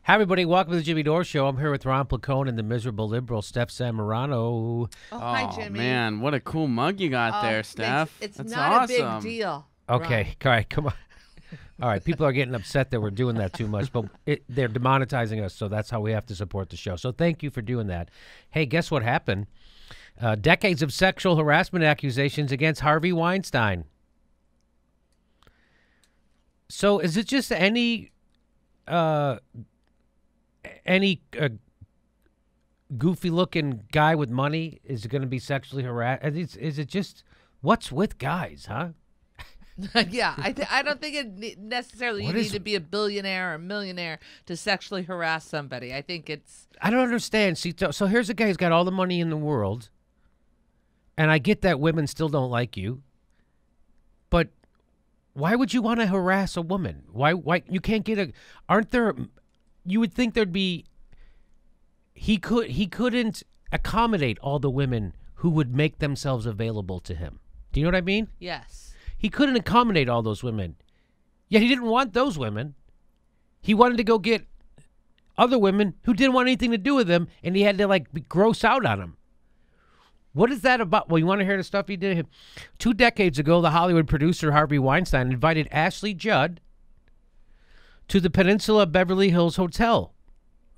Hi, everybody. Welcome to the Jimmy Dore Show. I'm here with Ron Placone and the miserable liberal, Steph Zamorano. Oh, hi, Jimmy. Man, what a cool mug you got there, Steph. It's That's not awesome. a big deal. Okay. Ron. All right. Come on. All right. People are getting upset that we're doing that too much, but they're demonetizing us, so that's how we have to support the show. So thank you for doing that. Hey, guess what happened? Decades of sexual harassment accusations against Harvey Weinstein. So is it just any goofy-looking guy with money is going to be sexually harassed? Is it just what's with guys, huh? Yeah, I don't think it necessarily you need to be a billionaire or a millionaire to sexually harass somebody. I think it's... I don't understand. See, so here's a guy who's got all the money in the world, and I get that women still don't like you, but why would you want to harass a woman? Why you can't get a... Aren't there... You would think there'd be... He couldn't accommodate all the women who would make themselves available to him. Do you know what I mean? Yes. He couldn't accommodate all those women. Yet he didn't want those women. He wanted to go get other women who didn't want anything to do with him, and he had to, like, gross out on them. What is that about? Well, you want to hear the stuff he did? 2 decades ago, the Hollywood producer Harvey Weinstein invited Ashley Judd to the Peninsula Beverly Hills Hotel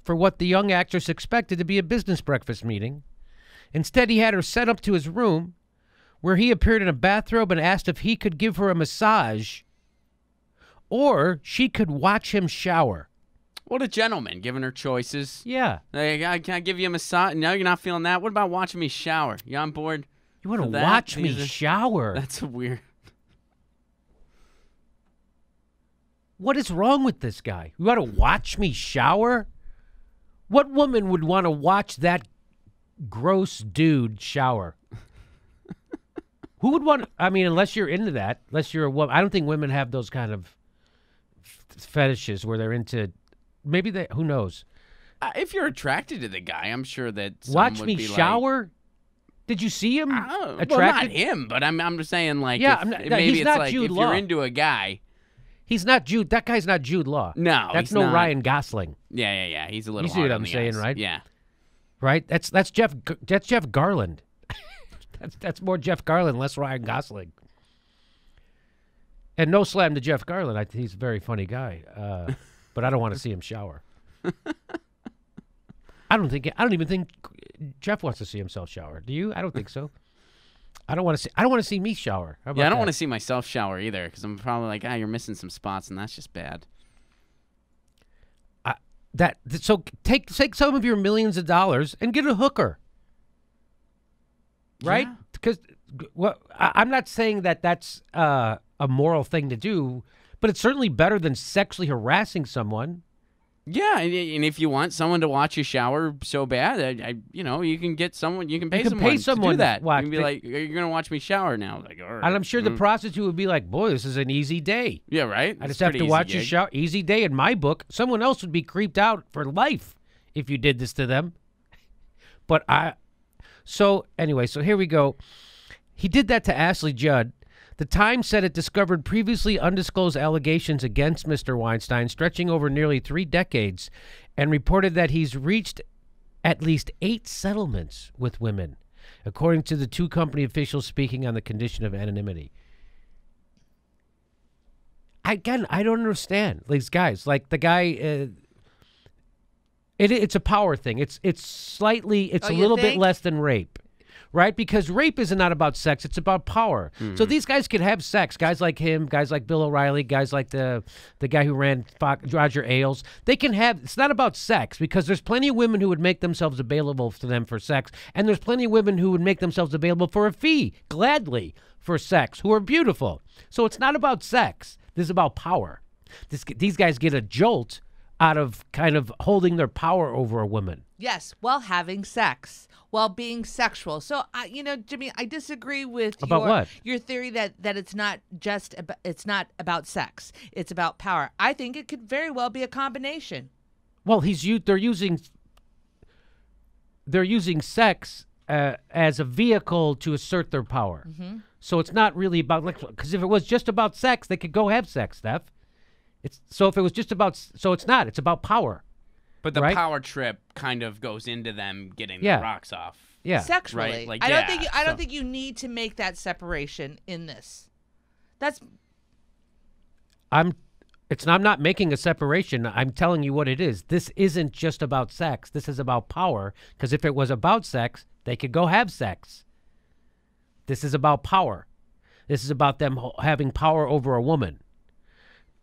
for what the young actress expected to be a business breakfast meeting. Instead, he had her sent up to his room, where he appeared in a bathrobe and asked if he could give her a massage or she could watch him shower. What a gentleman, giving her choices. Yeah. Hey, can I give you a massage? No, you're not feeling that. What about watching me shower? You on board? You want to watch me shower? That's weird. What is wrong with this guy? You want to watch me shower? What woman would want to watch that gross dude shower? Who would want? I mean, unless you're into that, unless you're a woman. I don't think women have those kind of fetishes where they're into. Maybe they. Who knows? If you're attracted to the guy, I'm sure that watch me shower. Like, did you see him? Attracted? Well, not him, but I'm just saying, like, yeah, maybe he's it's not like Jude if Law. you're into a guy. He's not Jude. That guy's not Jude Law. No, that's he's no not. Ryan Gosling. Yeah. He's a little. You see what I'm saying, right? Yeah. Right. That's Jeff Garland. That's more Jeff Garland, less Ryan Gosling. And no slam to Jeff Garland. He's a very funny guy, but I don't want to see him shower. I don't even think Jeff wants to see himself shower. Do you? I don't think so. I don't want to see me shower. How about I don't that? want to see myself shower either, because I'm probably like, you're missing some spots, and that's just bad. So take some of your millions of dollars and get a hooker. Right? Because I'm not saying that that's a moral thing to do, but it's certainly better than sexually harassing someone. Yeah, and if you want someone to watch you shower so bad, you can get someone. You can pay someone to do that. You can be like, "You're going to watch me shower now." Like, all right. And I'm sure the prostitute would be like, "Boy, this is an easy day." Yeah, right. I just have to watch you shower. Easy day in my book. Someone else would be creeped out for life if you did this to them. But So here we go. He did that to Ashley Judd. The Times said it discovered previously undisclosed allegations against Mr. Weinstein stretching over nearly 3 decades and reported that he's reached at least 8 settlements with women, according to the 2 company officials speaking on the condition of anonymity. Again, I don't understand these guys. Like the guy... It's a power thing. It's a little bit less than rape, right? Because rape is not about sex; it's about power. Mm-hmm. So these guys can have sex. Guys like him, guys like Bill O'Reilly, guys like the guy who ran Fox, Roger Ailes. They can have. It's not about sex because there's plenty of women who would make themselves available to them for sex, and there's plenty of women who would make themselves available for a fee, gladly for sex, who are beautiful. So it's not about sex. This is about power. These guys get a jolt out of kind of holding their power over a woman. Yes, while having sex, while being sexual. So, Jimmy, I disagree with your theory that it's not about sex. It's about power. I think it could very well be a combination. Well, they're using sex as a vehicle to assert their power. Mm-hmm. So it's not really about, because if it was just about sex, they could go have sex, Steph. It's not. It's about power. But the right? power trip kind of goes into them getting the rocks off. Yeah. Sexually. Right? Like, I don't think you need to make that separation in this. I'm not making a separation. I'm telling you what it is. This isn't just about sex. This is about power. Because if it was about sex, they could go have sex. This is about power. This is about them having power over a woman.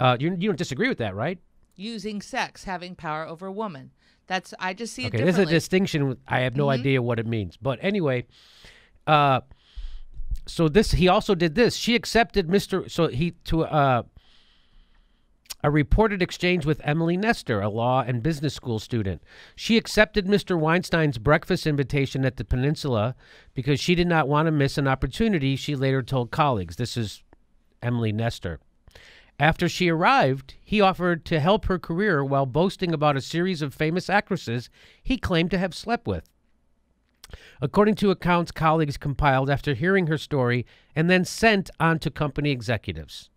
You don't disagree with that, right? Using sex, having power over a woman. I just see it differently. differently. There's a distinction. I have no idea what it means. But anyway, so he also did this. She accepted a reported exchange with Emily Nestor, a law and business school student. She accepted Mr. Weinstein's breakfast invitation at the Peninsula because she did not want to miss an opportunity, she later told colleagues. This is Emily Nestor. After she arrived, he offered to help her career while boasting about a series of famous actresses he claimed to have slept with. According to accounts colleagues compiled after hearing her story and then sent on to company executives.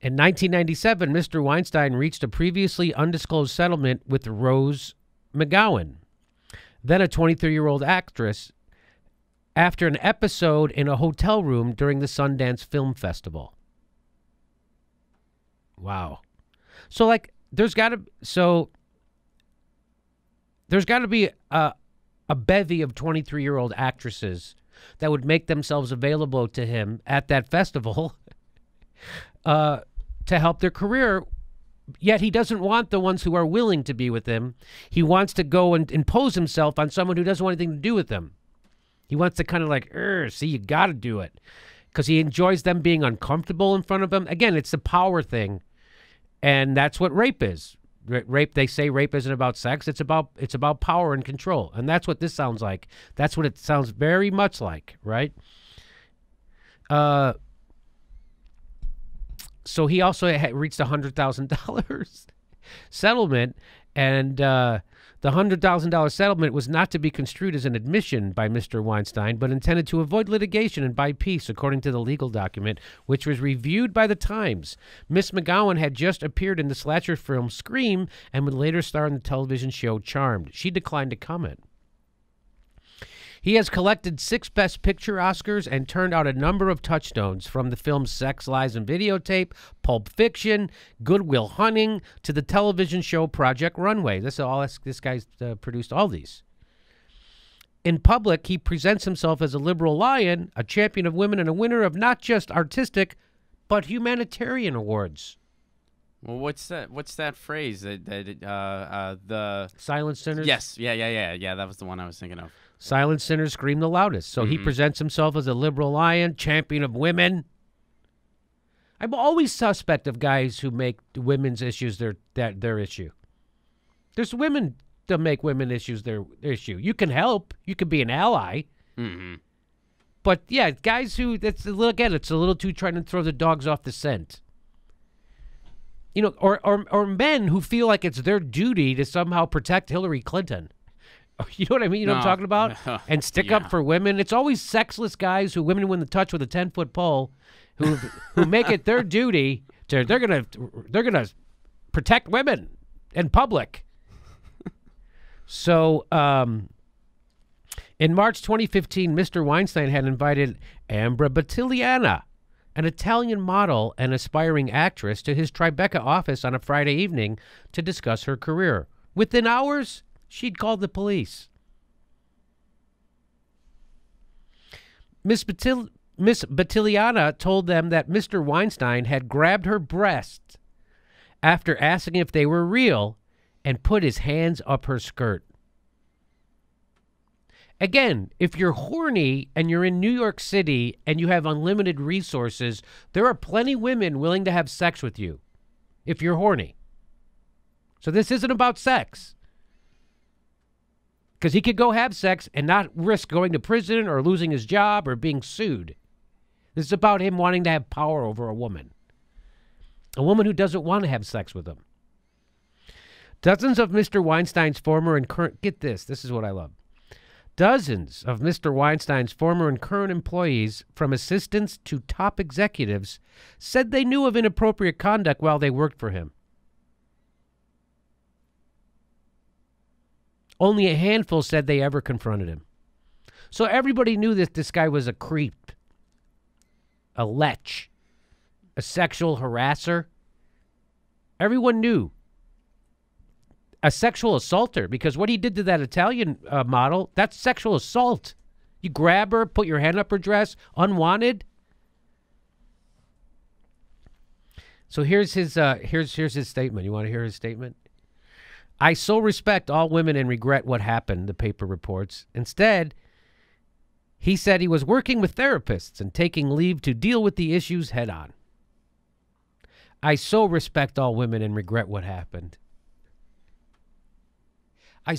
In 1997, Mr. Weinstein reached a previously undisclosed settlement with Rose McGowan, then a 23-year-old actress, after an episode in a hotel room during the Sundance Film Festival. Wow. So, like, there's got to be a bevy of 23-year-old actresses that would make themselves available to him at that festival to help their career, yet he doesn't want the ones who are willing to be with him. He wants to go and impose himself on someone who doesn't want anything to do with them. He wants to kind of like, see, you got to do it, because he enjoys them being uncomfortable in front of him. Again, it's the power thing, and that's what rape is. Rape, they say rape isn't about sex. It's about power and control, and that's what this sounds like. That's what it sounds very much like, right? So he also had reached a $100,000 settlement, and the $100,000 settlement was not to be construed as an admission by Mr. Weinstein, but intended to avoid litigation and buy peace, according to the legal document, which was reviewed by the Times. Miss McGowan had just appeared in the slasher film Scream and would later star in the television show Charmed. She declined to comment. He has collected 6 Best Picture Oscars and turned out a number of touchstones, from the films Sex, Lies, and Videotape, Pulp Fiction, Good Will Hunting, to the television show Project Runway. This guy's produced all these. In public, he presents himself as a liberal lion, a champion of women, and a winner of not just artistic, but humanitarian awards. Well, what's that phrase? The silent sinners? Yes. Yeah. That was the one I was thinking of. Silent sinners scream the loudest. So he presents himself as a liberal lion, champion of women. I'm always suspect of guys who make women's issues their issue. There's women that make women issues their issue. You can help. You can be an ally. Mm-hmm. But yeah, guys who it's a little too trying to throw the dogs off the scent. You know, or men who feel like it's their duty to somehow protect Hillary Clinton. You know what I mean? You know what I'm talking about? And stick up for women. It's always sexless guys who women win the touch with a 10-foot pole, who make it their duty to they're gonna protect women in public. So in March 2015, Mr. Weinstein had invited Ambra Battiliana, an Italian model and aspiring actress, to his Tribeca office on a Friday evening to discuss her career. Within hours, she'd called the police. Miss Battiliana told them that Mr. Weinstein had grabbed her breast after asking if they were real and put his hands up her skirt. Again, if you're horny and you're in New York City and you have unlimited resources, there are plenty women willing to have sex with you if you're horny. So this isn't about sex. Because he could go have sex and not risk going to prison or losing his job or being sued. This is about him wanting to have power over a woman who doesn't want to have sex with him. Dozens of Mr. Weinstein's former and current, get this is what I love. Dozens of Mr. Weinstein's former and current employees, from assistants to top executives, said they knew of inappropriate conduct while they worked for him. Only a handful said they ever confronted him. So everybody knew that this guy was a creep, a lech, a sexual harasser. Everyone knew. A sexual assaulter, because what he did to that Italian model, that's sexual assault. You grab her, put your hand up her dress, unwanted. So here's his statement. You want to hear his statement? I so respect all women and regret what happened, the paper reports. Instead, he said he was working with therapists and taking leave to deal with the issues head on. I so respect all women and regret what happened. I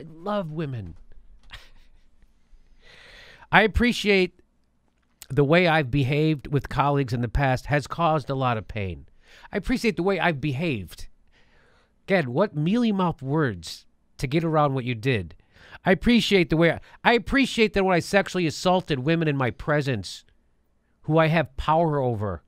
love women. I appreciate the way I've behaved with colleagues in the past has caused a lot of pain. I appreciate the way I've behaved. Again, what mealy-mouthed words to get around what you did. I appreciate that when I sexually assaulted women in my presence who I have power over.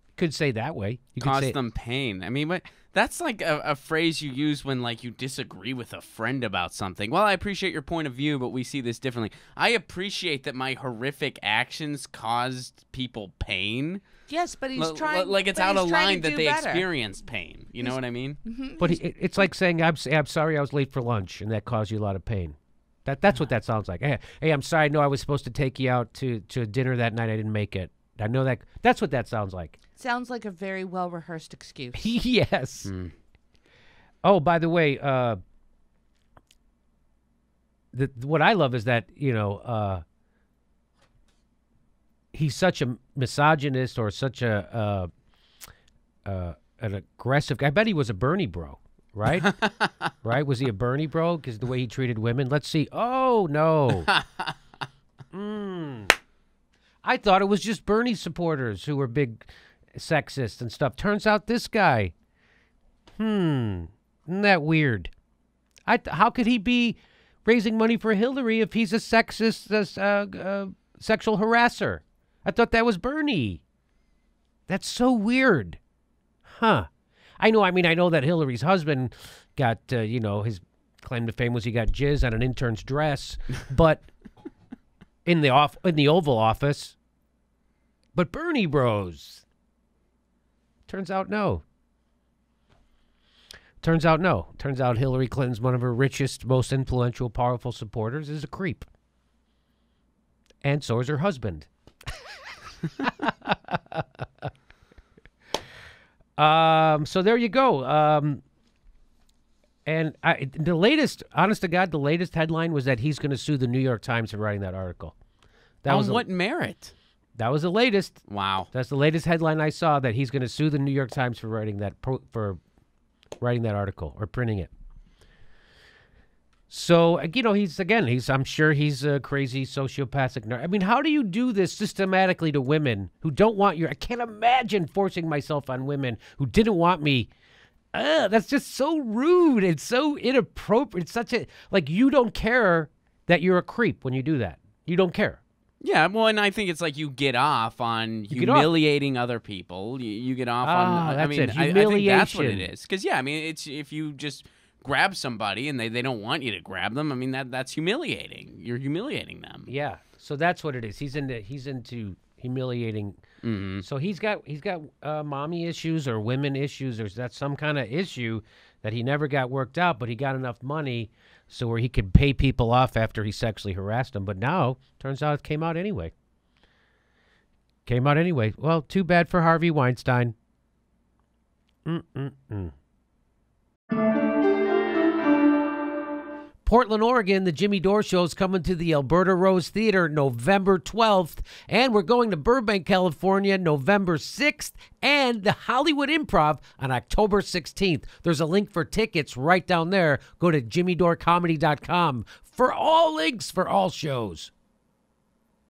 You could say that way. You could cause them pain. I mean, that's like a phrase you use when like you disagree with a friend about something. Well, I appreciate your point of view, but we see this differently. I appreciate that my horrific actions caused people pain. Yes, but he's trying. Like it's out of line that they experienced pain. You know what I mean? Mm-hmm. But it's like saying, I'm sorry I was late for lunch, and that caused you a lot of pain. That's what that sounds like. Hey, I'm sorry. I know I was supposed to take you out to dinner that night. I didn't make it. I know that. That's what that sounds like. Sounds like a very well-rehearsed excuse. Yes. Oh, by the way, what I love is that, he's such a misogynist or such an aggressive guy. I bet he was a Bernie bro, right? Right? Was he a Bernie bro? Because the way he treated women. Let's see. Oh, no. I thought it was just Bernie supporters who were big sexist and stuff. Turns out this guy. Isn't that weird? How could he be raising money for Hillary if he's a sexist, sexual harasser? I thought that was Bernie. That's so weird. Huh. I know that Hillary's husband got, his claim to fame was he got jizz on an intern's dress, but in the Oval Office. But Bernie bros. Turns out no. Turns out Hillary Clinton's one of her richest, most influential, powerful supporters is a creep. And so is her husband. So there you go. And the latest, honest to God, the latest headline was that he's going to sue the New York Times for writing that article. On what merit? That was the latest. Wow. That's the latest headline I saw, that he's going to sue the New York Times for writing that article or printing it. So, I'm sure he's a crazy sociopathic nerd. I mean, how do you do this systematically to women who don't want I can't imagine forcing myself on women who didn't want me. That's just so rude. It's so inappropriate. It's you don't care that you're a creep when you do that. You don't care. Yeah, well, and I think it's like you get off on humiliating other people. You get off on. I think that's what it is. Because it's if you just grab somebody and they don't want you to grab them. I mean that's humiliating. You're humiliating them. Yeah, so that's what it is. He's into humiliating. Mm-hmm. So he's got mommy issues or women issues, or that's some kind of issue that he never got worked out, but he got enough money so where he could pay people off after he sexually harassed them. But now, turns out it came out anyway. Well, too bad for Harvey Weinstein. Portland, Oregon, the Jimmy Dore Show is coming to the Alberta Rose Theater November 12th. And we're going to Burbank, California, November 6th. And the Hollywood Improv on October 16th. There's a link for tickets right down there. Go to jimmydoorecomedy.com for all links for all shows.